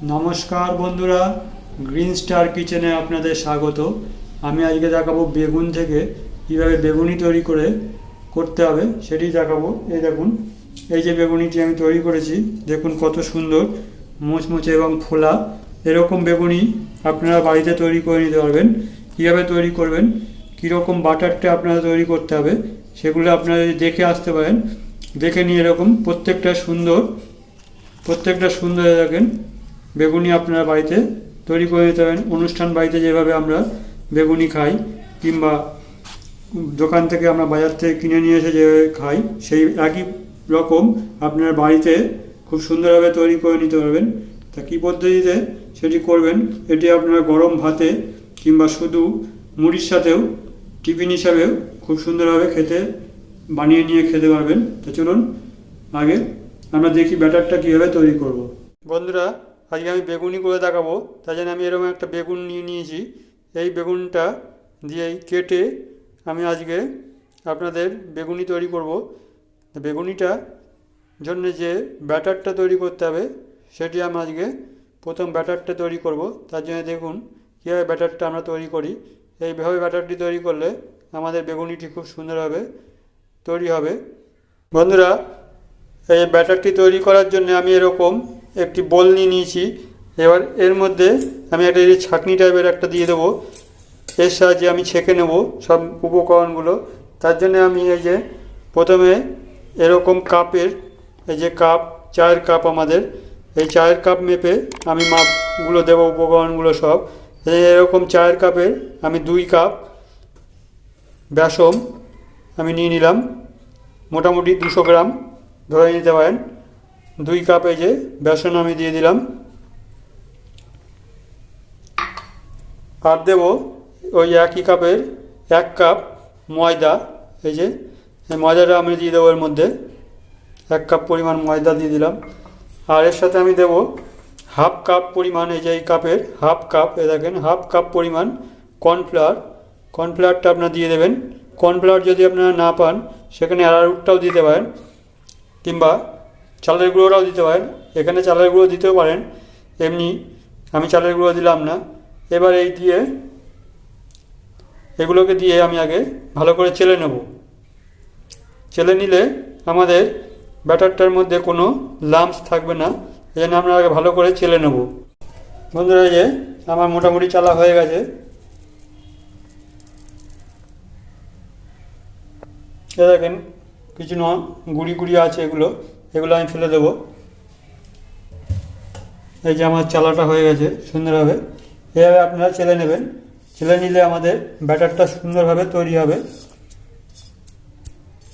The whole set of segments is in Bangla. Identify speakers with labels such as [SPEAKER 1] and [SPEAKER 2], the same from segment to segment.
[SPEAKER 1] নমস্কার বন্ধুরা, গ্রিন স্টার কিচেনে আপনাদের স্বাগত। আমি আজকে দেখাবো বেগুন থেকে কীভাবে বেগুনি তৈরি করতে হবে সেটি দেখাবো। এই দেখুন, এই যে বেগুনিটি আমি তৈরি করেছি, দেখুন কত সুন্দর মুচমুচে এবং ফোলা। এরকম বেগুনি আপনারা বাড়িতে তৈরি করে নিতে পারবেন। কীভাবে তৈরি করবেন, কীরকম বাটারটা আপনারা তৈরি করতে হবে সেগুলো আপনারা যদি দেখে আসতে পারেন, দেখে নিয়ে এরকম প্রত্যেকটা সুন্দর দেখেন বেগুনি আপনারা বাড়িতে তৈরি করে নিতে পারেন। অনুষ্ঠান বাড়িতে যেভাবে আমরা বেগুনি খাই, কিংবা দোকান থেকে আমরা বাজার থেকে কিনে নিয়ে এসে যেভাবে খাই, সেই একই রকম আপনার বাড়িতে খুব সুন্দরভাবে তৈরি করে নিতে পারবেন। তা কী পদ্ধতিতে সেটি করবেন, এটি আপনারা গরম ভাতে কিংবা শুধু মুড়ির সাথেও টিফিন হিসাবেও খুব সুন্দরভাবে বানিয়ে নিয়ে খেতে পারবেন। তো চলুন আগে আমরা দেখি ব্যাটারটা কীভাবে তৈরি করব। বন্ধুরা, আজকে আমি বেগুনি করে দেখাবো, তাই জন্য আমি এরকম একটা বেগুন নিয়ে নিয়েছি। এই বেগুনটা দিয়েই কেটে আমি আজকে আপনাদের বেগুনি তৈরি করব। বেগুনিটা জন্য যে ব্যাটারটা তৈরি করতে হবে সেটি আমি আজকে প্রথম ব্যাটারটা তৈরি করব। তার জন্য দেখুন কীভাবে ব্যাটারটা আমরা তৈরি করি। এইভাবে ব্যাটারটি তৈরি করলে আমাদের বেগুনিটি খুব সুন্দরভাবে তৈরি হবে। বন্ধুরা, এই ব্যাটারটি তৈরি করার জন্য আমি এরকম একটি বোল নিয়ে নিয়েছি। এবার এর মধ্যে আমি একটা ছাঁকনি টাইপের একটা দিয়ে দেবো। এর সাহায্যে আমি ছেঁকে নেব সব উপকরণগুলো। তার জন্য আমি এই যে প্রথমে এরকম কাপের, এই যে কাপ, চায়ের কাপ আমাদের, এই চায়ের কাপ মেপে আমি মাপগুলো দেবো, উপকরণগুলো সব। এরকম চায়ের কাপের আমি 2 কাপ বেসন আমি নিয়ে নিলাম, মোটামুটি 200 গ্রাম ধরে নিতে পারেন। 2 কাপ এই যে বেসন আমি দিয়ে দিলাম। আর দেব ওই একই কাপের 1 কাপ ময়দা। এই যে ময়দাটা আমি দিয়ে দেবো এর মধ্যে, 1 কাপ পরিমাণ ময়দা দিয়ে দিলাম। আর এর সাথে আমি দেব 1/2 কাপ পরিমাণ, এই যে এই কাপের 1/2 কাপ, এই দেখেন 1/2 কাপ পরিমাণ কর্নফ্লাওয়ারটা আপনারা দিয়ে দেবেন। কর্নফ্লাওয়ার যদি আপনারা না পান, সেখানে অ্যারারুটটাও দিতে পারেন, কিংবা চালের গুঁড়োটাও দিতে পারেন। এখানে চালের গুঁড়ো দিতেও পারেন, এমনি আমি চালের গুঁড়ো দিলাম না। এবার এগুলোকে দিয়ে আমি আগে ভালো করে চেলে নেব। চেলে নিলে আমাদের ব্যাটারটার মধ্যে কোনো লাম্পস থাকবে না, এই জন্য আমরা আগে ভালো করে চেলে নেব। বন্ধুরা, এই যে আমার মোটামুটি চালা হয়ে গেছে। এ দেখেন কিছু গুঁড়ি আছে, এগুলো আমি ফেলে দেবো। এই যে আমার চালাটা হয়ে গেছে সুন্দরভাবে। এভাবে আপনারা চেলে নেবেন। চেলে নিলে আমাদের ব্যাটারটা সুন্দরভাবে তৈরি হবে।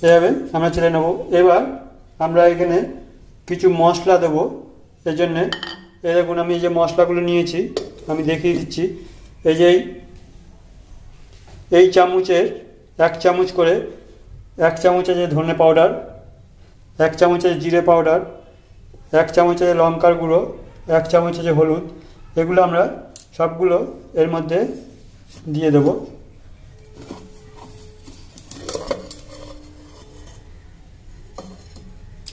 [SPEAKER 1] এভাবে আমরা চেলে নেব। এবার আমরা এখানে কিছু মশলা দেবো। এই জন্যে এই দেখুন আমি যে মশলাগুলো নিয়েছি আমি দেখিয়ে দিচ্ছি। এই যে এই চামচের 1 চামচ করে, 1 চামচ আছে ধনে পাউডার, 1 চামচ আছে জিরে পাউডার, 1 চামচ আছে লঙ্কার গুঁড়ো, 1 চামচ আছে হলুদ। এগুলো আমরা সবগুলো এর মধ্যে দিয়ে দেব।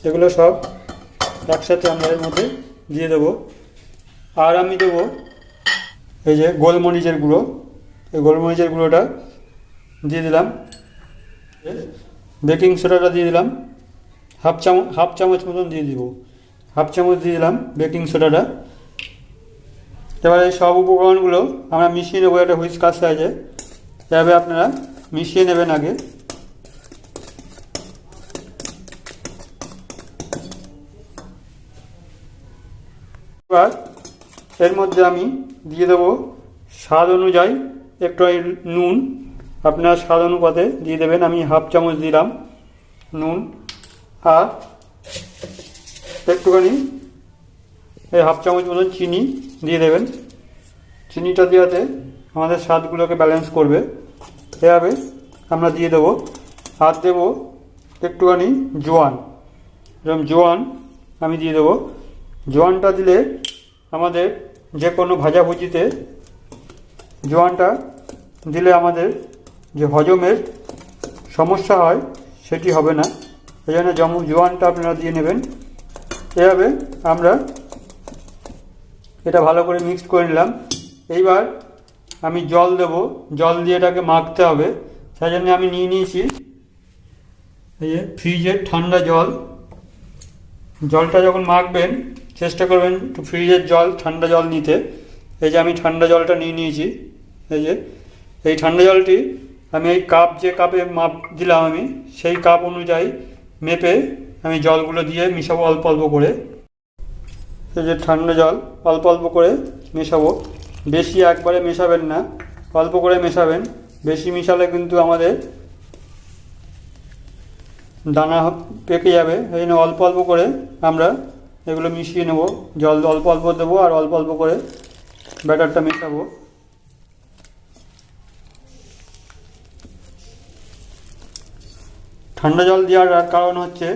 [SPEAKER 1] এগুলো সব একসাথে আমরা এর মধ্যে দিয়ে দেব। আর আমি দেব এই যে গোলমরিচের গুঁড়ো, এই গোলমরিচের গুঁড়োটা দিয়ে দিলাম। বেকিং সোডাটা দিয়ে দিলাম, হাফ চামচ মতন দিয়ে দিব, 1/2 চামচ দিয়ে দিলাম বেকিং সোডাটা। এবার এই সব উপকরণগুলো আমরা মিশিয়ে নেবো একটা হুইস্কার সাহায্যে। এভাবে আপনারা মিশিয়ে নেবেন আগে। এবার এর মধ্যে আমি দিয়ে দেবো স্বাদ অনুযায়ী একটু নুন, আপনারা স্বাদ অনুপাতে দিয়ে দেবেন। আমি 1/2 চামচ দিলাম নুন, আর একটুখানি এই 1/2 চামচ মতন চিনি দিয়ে দেবেন। চিনিটা দেওয়াতে আমাদের স্বাদগুলোকে ব্যালেন্স করবে। এভাবে আমরা দিয়ে দেবো। আর দেবো একটুখানি জোয়ান, যেরকম জোয়ান আমি দিয়ে দেবো। জোয়ানটা দিলে আমাদের যে কোনো ভাজাভুজিতে জোয়ানটা দিলে আমাদের যে হজমের সমস্যা হয় সেটি হবে না, এই জন্য জোয়ানটা আপনারা দিয়ে নেবেন। এভাবে আমরা এটা ভালো করে মিক্সড করে নিলাম। এইবার আমি জল দেব, জল দিয়ে এটাকে মাখতে হবে। সেই জন্য আমি নিয়ে নিয়েছি এই যে ফ্রিজের ঠান্ডা জল। জলটা যখন মাখবেন চেষ্টা করবেন একটু ফ্রিজের জল, ঠান্ডা জল নিতে। এই যে আমি ঠান্ডা জলটা নিয়ে নিয়েছি। এই যে এই ঠান্ডা জলটি আমি এই কাপ, যে কাপে মাপ দিলাম আমি, সেই কাপ অনুযায়ী মেপে আমি জলগুলো দিয়ে মিশাবো অল্প অল্প করে। এই যে ঠান্ডা জল অল্প অল্প করে মেশাবো, বেশি একবারে মেশাবেন না, অল্প করে মেশাবেন। বেশি মিশালে কিন্তু আমাদের দানা পেকে যাবে। এই জন্য অল্প অল্প করে আমরা এগুলো মিশিয়ে নেব। জল অল্প অল্প দেবো আর অল্প অল্প করে ব্যাটারটা মেশাবো। ঠান্ডা জল দেওয়ার কারণ হচ্ছে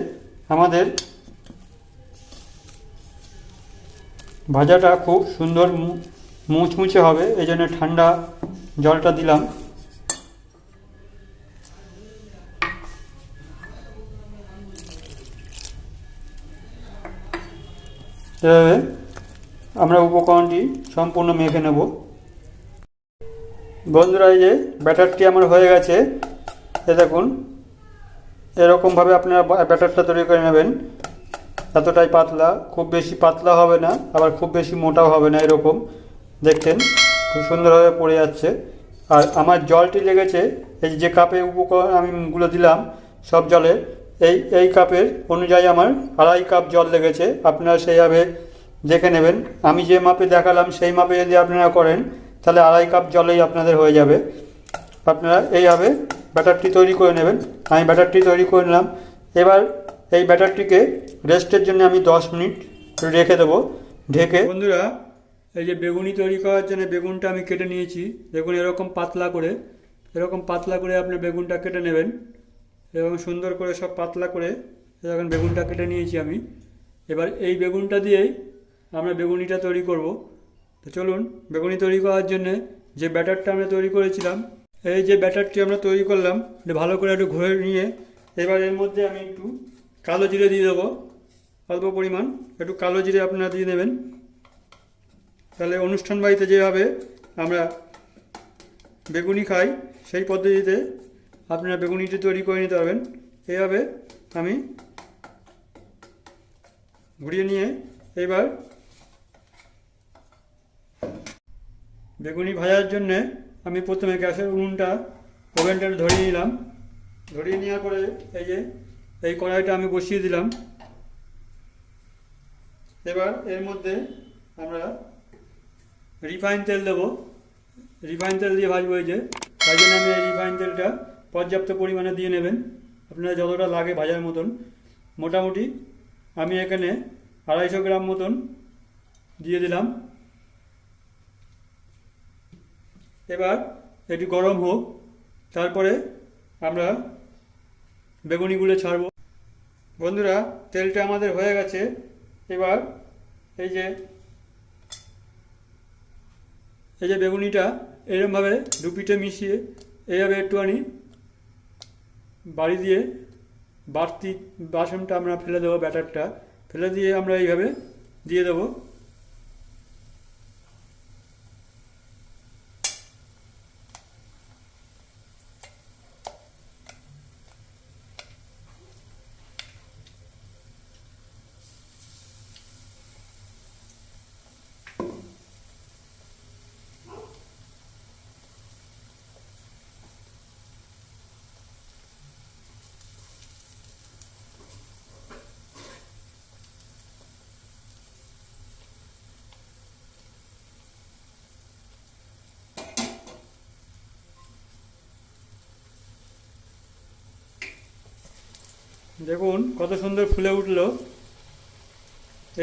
[SPEAKER 1] আমাদের ভাজাটা খুব সুন্দর মুচমুচে হবে, এই জন্য ঠান্ডা জলটা দিলাম। এভাবে আমরা উপকরণটি সম্পূর্ণ মেখে নেব। বন্ধুরা, এই যে ব্যাটারটি আমার হয়ে গেছে। এ দেখুন, এরকমভাবে আপনারা ব্যাটারটা তৈরি করে নেবেন। এতটাই পাতলা, খুব বেশি পাতলা হবে না, আবার খুব বেশি মোটাও হবে না। এরকম দেখতেন খুব সুন্দরভাবে পড়ে যাচ্ছে। আর আমার জলটি লেগেছে এই যে কাপে উপকরণ আমি গুলো দিলাম সব জলে, এই কাপের অনুযায়ী আমার 2.5 কাপ জল লেগেছে। আপনারা সেইভাবে দেখে নেবেন। আমি যে মাপে দেখালাম সেই মাপে যদি আপনারা করেন তাহলে 2.5 কাপ জলেই আপনাদের হয়ে যাবে। আপনারা এইভাবে ব্যাটারটি তৈরি করে নেবেন। আমি ব্যাটারটি তৈরি করে নিলাম। এবার এই ব্যাটারটিকে রেস্টের জন্য আমি 10 মিনিট রেখে দেবো ঢেকে। বন্ধুরা, এই যে বেগুনি তৈরি করার জন্য বেগুনটা আমি কেটে নিয়েছি। দেখুন এরকম পাতলা করে আপনি বেগুনটা কেটে নেবেন। এরকম সুন্দর করে সব পাতলা করে এখন বেগুনটা কেটে নিয়েছি আমি। এবার এই বেগুনটা দিয়েই আমরা বেগুনিটা তৈরি করব। তো চলুন, বেগুনি তৈরি করার জন্য যে ব্যাটারটা আমরা তৈরি করেছিলাম, এই যে ব্যাটারটি আমরা তৈরি করলাম, ভালো করে একটু ঘুরে নিয়ে এবার এর মধ্যে আমি একটু কালো জিরে দিয়ে দেবো। অল্প পরিমাণ একটু কালো জিরে আপনারা দিয়ে নেবেন। তাহলে অনুষ্ঠান বাড়িতে যেভাবে আমরা বেগুনি খাই সেই পদ্ধতিতে আপনারা বেগুনিটি তৈরি করে নিতে পারবেন। এইভাবে আমি ঘুরিয়ে নিয়ে এবার বেগুনি ভাজার জন্যে আমি প্রথমে গ্যাসের ওভেনটা ধরিয়ে নিলাম। ধরিয়ে নেওয়ার পরে এই যে এই কড়াইটা আমি বসিয়ে দিলাম। এবার এর মধ্যে আমরা রিফাইন তেল দেবো। রিফাইন তেল দিয়ে ভাজবো। এই যে তাই জন্য আমি এই রিফাইন তেলটা পর্যাপ্ত পরিমাণে দিয়ে নেবেন, আপনারা যতটা লাগে ভাজার মতন। মোটামুটি আমি এখানে 250 গ্রাম মতন দিয়ে দিলাম। এবার এটি গরম হোক, তারপরে আমরা বেগুনিগুলো ছাড়বো। বন্ধুরা, তেলটা আমাদের হয়ে গেছে। এবার এই যে বেগুনিটা এরকমভাবে দুপিঠে মিশিয়ে এইভাবে একটুখানি বাড়ি দিয়ে বাড়তি বাসনটা আমরা ফেলে দেবো, ব্যাটারটা ফেলে দিয়ে আমরা এইভাবে দিয়ে দেবো। দেখুন কত সুন্দর ফুলে উঠলো।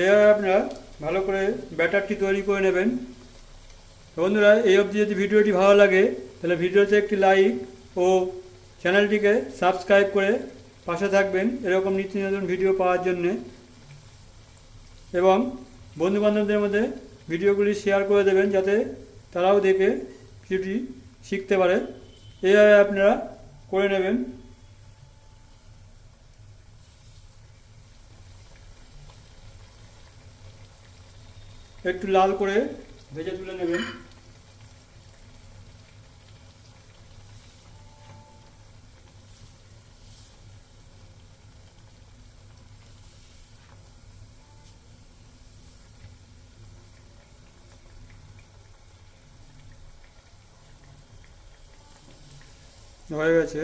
[SPEAKER 1] এইভাবে আপনারা ভালো করে ব্যাটারটি তৈরি করে নেবেন। বন্ধুরা, এই অবধি যদি ভিডিওটি ভালো লাগে তাহলে ভিডিওতে একটি লাইক ও চ্যানেলটিকে সাবস্ক্রাইব করে পাশে থাকবেন এরকম নিত্য নতুন ভিডিও পাওয়ার জন্যে। এবং বন্ধুবান্ধবদের মধ্যে ভিডিওগুলি শেয়ার করে দেবেন যাতে তারাও দেখে কিছুটি শিখতে পারে। এইভাবে আপনারা করে নেবেন। একটু লাল করে ভেজে তুলে নেবেন। হয়ে গেছে।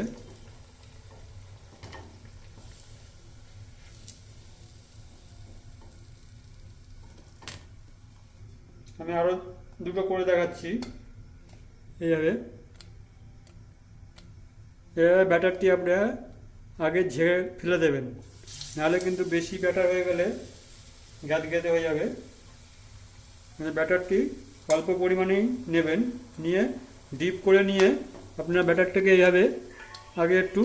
[SPEAKER 1] আমি আরও দুটো করে দেখাচ্ছি। এইভাবে ব্যাটারটি আপনারা আগে ঝেড়ে ফেলে দেবেন, নাহলে কিন্তু বেশি ব্যাটার হয়ে গেলে গ্যাদগ্যাদে হয়ে যাবে। ব্যাটারটি অল্প পরিমাণেই নেবেন, নিয়ে ডিপ করে নিয়ে আপনার ব্যাটারটাকে এইভাবে আগে একটু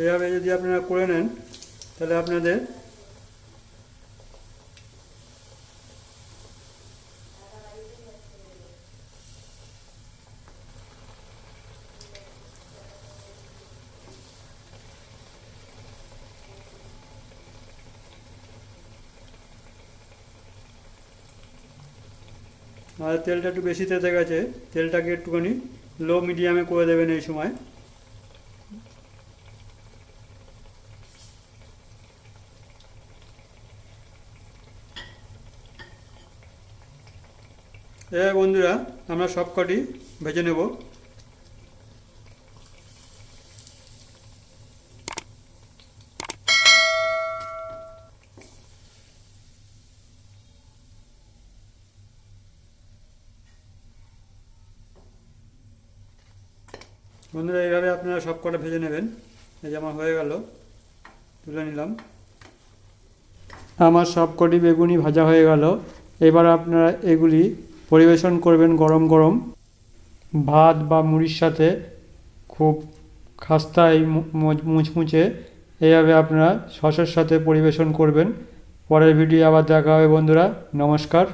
[SPEAKER 1] এভাবে যদি আপনারা করে নেন তাহলে আপনাদের আর তেলটা একটু বেশি তেতে গেছে, তেলটাকে একটুখানি লো মিডিয়ামে করে দেবেন এই সময়। বন্ধুরা আমরা সব কটি ভেজে নেব। বন্ধুরা এইভাবে আপনারা সব কটা ভেজে নেবেন। এই যে আমার হয়ে গেল, তুলে নিলাম। আমার সব কটি বেগুনি ভাজা হয়ে গেল। এবার আপনারা এগুলি পরিবেশন করবেন গরম গরম ভাত বা মুড়ির সাথে। খুব খাস্তায় মুচমুচে এইভাবে আপনারা সসের সাথে পরিবেশন করবেন। পরের ভিডিও আবার দেখা হবে বন্ধুরা, নমস্কার।